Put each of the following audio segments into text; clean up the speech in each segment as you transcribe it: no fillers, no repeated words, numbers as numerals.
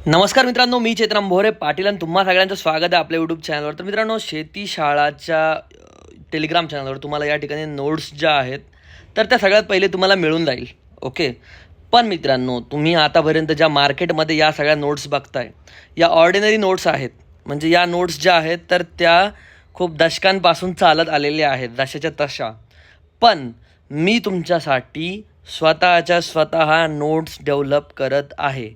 नमस्कार मित्रांनो, मी चेतन भोरे पाटील आणि तुम्हा सगळ्यांचं स्वागत आहे आपल्या यूट्यूब चॅनलवर. तर मित्रांनो, शेती शाळाच्या टेलिग्राम चॅनलवर तुम्हाला या ठिकाणी नोट्स ज्या आहेत तर त्या सगळ्यात पहिले तुम्हाला मिळून जाईल. ओके. पण मित्रांनो, तुम्ही आतापर्यंत ज्या मार्केटमध्ये या सगळ्या नोट्स बघताय, या ऑर्डिनरी नोट्स आहेत. म्हणजे या नोट्स ज्या आहेत तर त्या खूप दशकांपासून चालत आलेल्या आहेत, जशाच्या तशा. पण मी तुमच्यासाठी स्वतः नोट्स डेव्हलप करत आहे.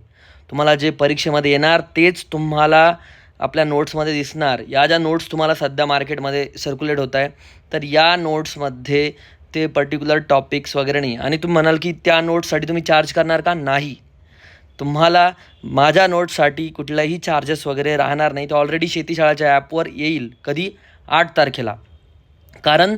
तुम्हाला जे परीक्षेमध्ये येणार तेच तुम्हाला आपल्या नोट्समध्ये दिसणार. या ज्या नोट्स तुम्हाला सध्या मार्केटमध्ये सर्क्युलेट होत आहे, तर या नोट्समध्ये ते पर्टिक्युलर टॉपिक्स वगैरे नाही. आणि तुम्ही म्हणाल की त्या नोट्ससाठी तुम्ही चार्ज करणार का? नाही. तुम्हाला माझ्या नोट्ससाठी कुठलाही चार्जेस वगैरे राहणार नाही. तो ऑलरेडी शेतीशाळाच्या ॲपवर येईल. कधी? 8 तारखेला. कारण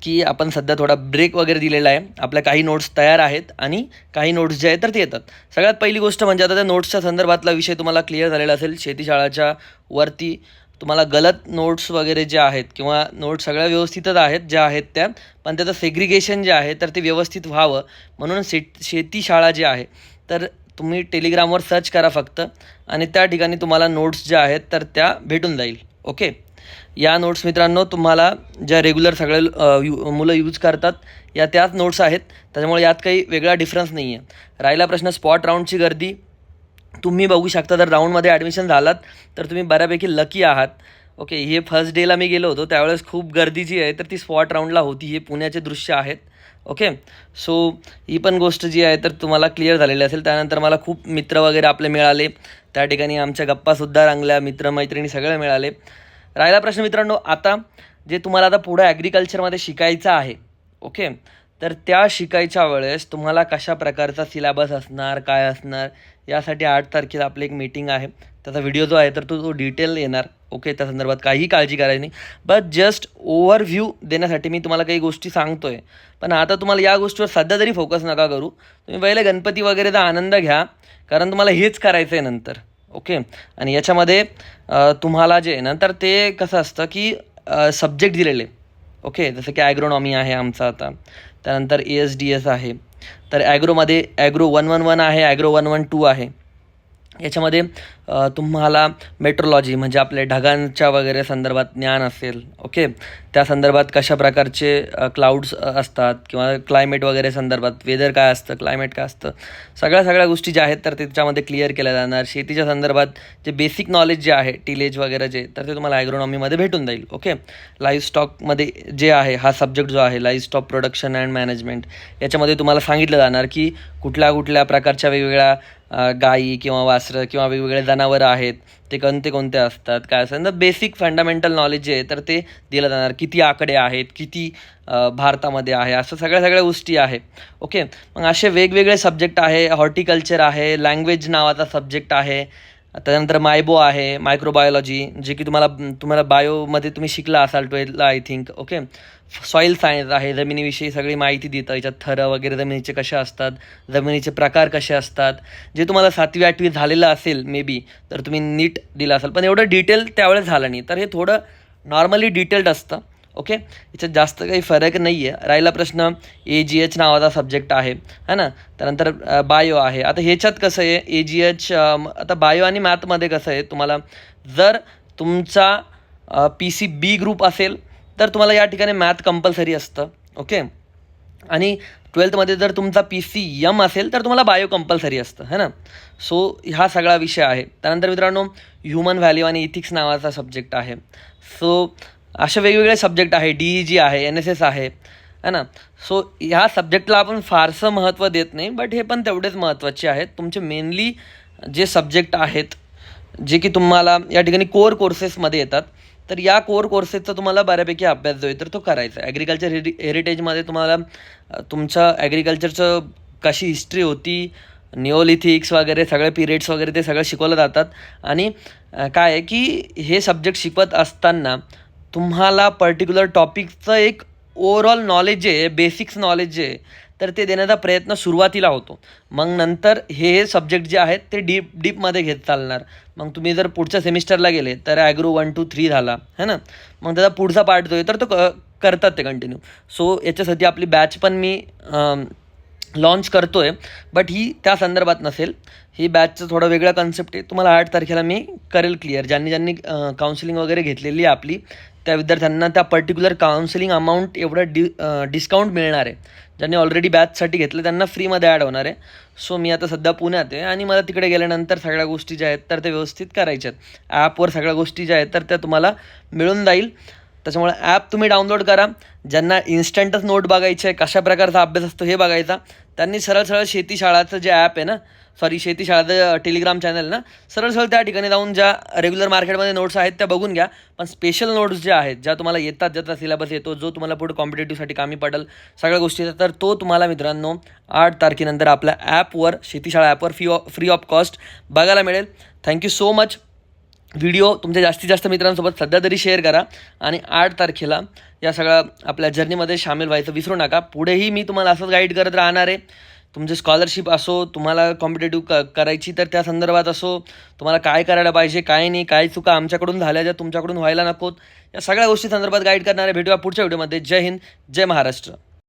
की आपण सध्या थोडा ब्रेक वगैरे दिलेला आहे. आपल्या काही नोट्स तयार आहेत आणि काही नोट्स जे आहेत तर ते येतात. सगळ्यात पहिली गोष्ट म्हणजे आता त्या नोट्सच्या संदर्भातला विषय तुम्हाला क्लिअर झालेला असेल. शेतीशाळाच्या वरती तुम्हाला गलत नोट्स वगैरे जे आहेत किंवा नोट्स सगळ्या व्यवस्थितच आहेत ज्या आहेत त्या, पण त्याचं सेग्रिगेशन जे आहे तर ते व्यवस्थित व्हावं म्हणून शेतीशाळा जे आहे तर तुम्ही टेलिग्रामवर सर्च करा फक्त, आणि त्या ठिकाणी तुम्हाला नोट्स ज्या आहेत तर त्या भेटून जाईल. ओके. या नोट्स मित्रांनो तुम्हाला ज्या रेग्युलर सगळे मुलं यूज करतात या त्याच नोट्स आहेत, त्याच्यामुळे यात काही वेगळा डिफरन्स नाही आहे. राहिला प्रश्न स्पॉट राऊंडची गर्दी. तुम्ही बघू शकता, जर राऊंडमध्ये ॲडमिशन झालात तर तुम्ही बऱ्यापैकी लकी आहात. ओके. हे फर्स्ट डेला मी गेलो होतो त्यावेळेस खूप गर्दी जी आहे तर ती स्पॉट राऊंडला होती. हे पुण्याचे दृश्य आहेत. ओके. सो ही पण गोष्ट जी आहे तर तुम्हाला क्लिअर झालेली असेल. त्यानंतर मला खूप मित्र वगैरे आपले मिळाले, त्या ठिकाणी आमच्या गप्पासुद्धा रंगल्या, मित्रमैत्रिणी सगळे मिळाले. राहिला प्रश्न मित्रांनो, आता जे तुम्हाला आता पुढं ॲग्रिकल्चरमध्ये शिकायचं आहे, ओके, तर त्या शिकायच्या वेळेस तुम्हाला कशा प्रकारचा सिलेबस असणार, काय असणार, यासाठी 8 तारखेला आपली एक मीटिंग आहे. त्याचा व्हिडिओ जो आहे तर तो डिटेल येणार. ओके. त्या संदर्भात काहीही काळजी करायची नाही. बट जस्ट ओव्हरव्ह्यू देण्यासाठी मी तुम्हाला काही गोष्टी सांगतो आहे. पण आता तुम्हाला या गोष्टीवर सध्या तरी फोकस नका करू. तुम्ही पहिले गणपती वगैरेचा आनंद घ्या, कारण तुम्हाला हेच करायचं आहे नंतर. ओके. आणि याच्यामध्ये तुम्हाला जे नंतर ते कसं असतं की सब्जेक्ट दिलेले. ओके. जसं की ॲग्रोनॉमी आहे आमचा आता, त्यानंतर ASDS आहे. तर ॲग्रोमध्ये ॲग्रो 111 आहे, ॲग्रो 112 आहे. याच्यामध्ये तुम्हाला मेट्रोलॉजी म्हणजे आपले ढगांच्या वगैरे संदर्भात ज्ञान असेल. ओके. त्या संदर्भात कशा प्रकारचे क्लाउड्स असतात किंवा क्लायमेट वगैरे संदर्भात वेदर काय असतं, क्लायमेट काय असतं, सगळ्या गोष्टी ज्या आहेत तर त्याच्यामध्ये क्लिअर केल्या जाणार. शेतीच्या संदर्भात जे बेसिक नॉलेज जे आहे टिलेज वगैरे जे, तर ते तुम्हाला ॲग्रोनॉमीमध्ये भेटून जाईल. ओके. लाईव्ह स्टॉकमध्ये जे आहे हा सब्जेक्ट जो आहे live stock production and management, याच्यामध्ये तुम्हाला सांगितलं जाणार की कुठल्या प्रकारच्या वेगवेगळ्या गायी किंवा वासरं किंवा वेगवेगळे जनावरं आहेत ते कोणते असतात, काय असतात, तर बेसिक फंडामेंटल नॉलेज जे आहे तर ते दिलं जाणार. किती आकडे आहेत, किती भारतामध्ये आहे, असं सगळ्या गोष्टी आहे. ओके. मग असे वेगवेगळे सब्जेक्ट आहे. हॉर्टिकल्चर आहे, लँग्वेज नावाचा सब्जेक्ट आहे. त्यानंतर मायबो आहे, मायक्रोबायोलॉजी, जे की तुम्हाला बायोमध्ये तुम्ही शिकला असाल 12ला I think. Okay. Soil science आहे, जमिनीविषयी सगळी माहिती देतं. याच्यात थरं वगैरे जमिनीचे कसे असतात, जमिनीचे प्रकार कसे असतात, जे तुम्हाला 7वी-8वी झालेलं असेल मे बी, तर तुम्ही नीट दिलं असाल, पण एवढं डिटेल त्यावेळेस झालं नाही. तर हे थोडं नॉर्मली डिटेल्ड असतं. ओके. याच्यात जास्त काही फरक नाही आहे. राहिला प्रश्न AGH नावाचा सब्जेक्ट आहे ना. त्यानंतर बायो आहे. आता ह्याच्यात कसं आहे AGH, आता बायो आणि मॅथमध्ये कसं आहे, तुम्हाला जर तुमचा PCB ग्रुप असेल तर तुम्हाला या ठिकाणी मॅथ कंपल्सरी असतं. ओके. आणि 12थमध्ये जर तुमचा PCM असेल तर तुम्हाला बायो कंपल्सरी असतं है ना. सो हा सगळा विषय आहे. त्यानंतर मित्रांनो ह्युमन व्हॅल्यू आणि इथिक्स नावाचा सब्जेक्ट आहे. सो असे वेगवेगळे सब्जेक्ट आहे. DEG आहे, NSS आहे ना. सो ह्या सब्जेक्टला आपण फारसं महत्त्व देत नाही, बट हे पण तेवढेच महत्त्वाचे आहेत. तुमचे मेनली जे सब्जेक्ट आहेत जे की तुम्हाला या ठिकाणी कोर कोर्सेसमध्ये येतात, तर या कोर कोर्सेसचा तुम्हाला बऱ्यापैकी अभ्यास जो आहे तर तो करायचा आहे. ॲग्रिकल्चर हेरिटेजमध्ये तुम्हाला तुमचं ॲग्रिकल्चरचं कशी हिस्ट्री होती, निओलिथिक्स वगैरे सगळे पिरियड्स वगैरे ते सगळं शिकवलं जातात. आणि काय आहे की हे सब्जेक्ट शिकवत असताना तुम्हाला पर्टिक्युलर टॉपिकचं एक ओव्हरऑल नॉलेज जे आहे, बेसिक्स नॉलेज जे आहे तर ते देण्याचा प्रयत्न सुरुवातीला होतो. मग नंतर हे सब्जेक्ट जे आहेत ते डीपमध्ये घेत चालणार. मग तुम्ही जर पुढच्या सेमिस्टरला गेले तर ॲग्रो 1, 2, 3 झाला है ना. मग त्याचा पुढचा पार्ट जो आहे तर तो करतात ते कंटिन्यू. सो याच्यासाठी आपली बॅच पण मी लॉन्च करतो आहे, बट ही त्या संदर्भात नसेल. ही बॅचचं थोडं वेगळं कन्सेप्ट आहे. तुम्हाला 8 तारखेला मी करेल क्लिअर. ज्यांनी काउन्सिलिंग वगैरे घेतलेली आहे आपली, त्या विद्यार्थ्यांना त्या पर्टिक्युलर काउन्सिलिंग अमाऊंट एवढं डिस्काउंट मिळणार आहे. ज्यांनी ऑलरेडी बॅचसाठी घेतलं त्यांना फ्रीमध्ये ॲड होणार आहे. सो मी आता सध्या पुण्यात आहे आणि मला तिकडे गेल्यानंतर सगळ्या गोष्टी ज्या आहेत तर त्या व्यवस्थित करायच्या आहेत. ॲपवर सगळ्या गोष्टी ज्या आहेत तर त्या तुम्हाला मिळून जाईल. त्याच्यामुळे ॲप तुम्ही डाउनलोड करा. ज्यांना इन्स्टंटच नोट बघायचे आहे, कशा प्रकारचा अभ्यास असतो हे बघायचा, त्यांनी सरळ सरळ शेतीशाळाचं जे ॲप आहे ना, शेतीशाळाचं टेलिग्राम चॅनल ना, सरळ सरळ त्या ठिकाणी जाऊन ज्या रेग्युलर मार्केटमध्ये नोट्स आहेत त्या बघून घ्या. पण स्पेशल नोट्स ज्या आहेत, ज्या तुम्हाला येतात, ज्याचा सिलेबस येतो, जो तुम्हाला पुढे कॉम्पिटेटिव्हसाठी कामी पडेल, सगळ्या गोष्टी, तर तो तुम्हाला मित्रांनो 8 तारखेनंतर आपल्या ॲपवर, शेतीशाळा ॲपवर फ्री ऑफ कॉस्ट बघायला मिळेल. Thank you so much. व्हिडिओ तुमच्या जास्तीत जास्त मित्रांसोबत सध्या तरी शेअर करा आणि 8 तारखेला या सगळ्या आपल्या जर्नीमध्ये सामील व्हायचं विसरू नका. पुढेही मी तुम्हाला असंच गाईड करत राहणार आहे. तुमचे स्कॉलरशिप असो, तुम्हाला कॉम्पिटेटिव्ह करायची तर त्या संदर्भात असो, तुम्हाला काय करायला पाहिजे, काय नाही, काय चुका आमच्याकडून झाल्या ज्या तुमच्याकडून व्हायला नकोत, या सगळ्या गोष्टी संदर्भात गाईड करणार आहे. भेटूया पुढच्या व्हिडिओमध्ये. जय हिंद, जय महाराष्ट्र.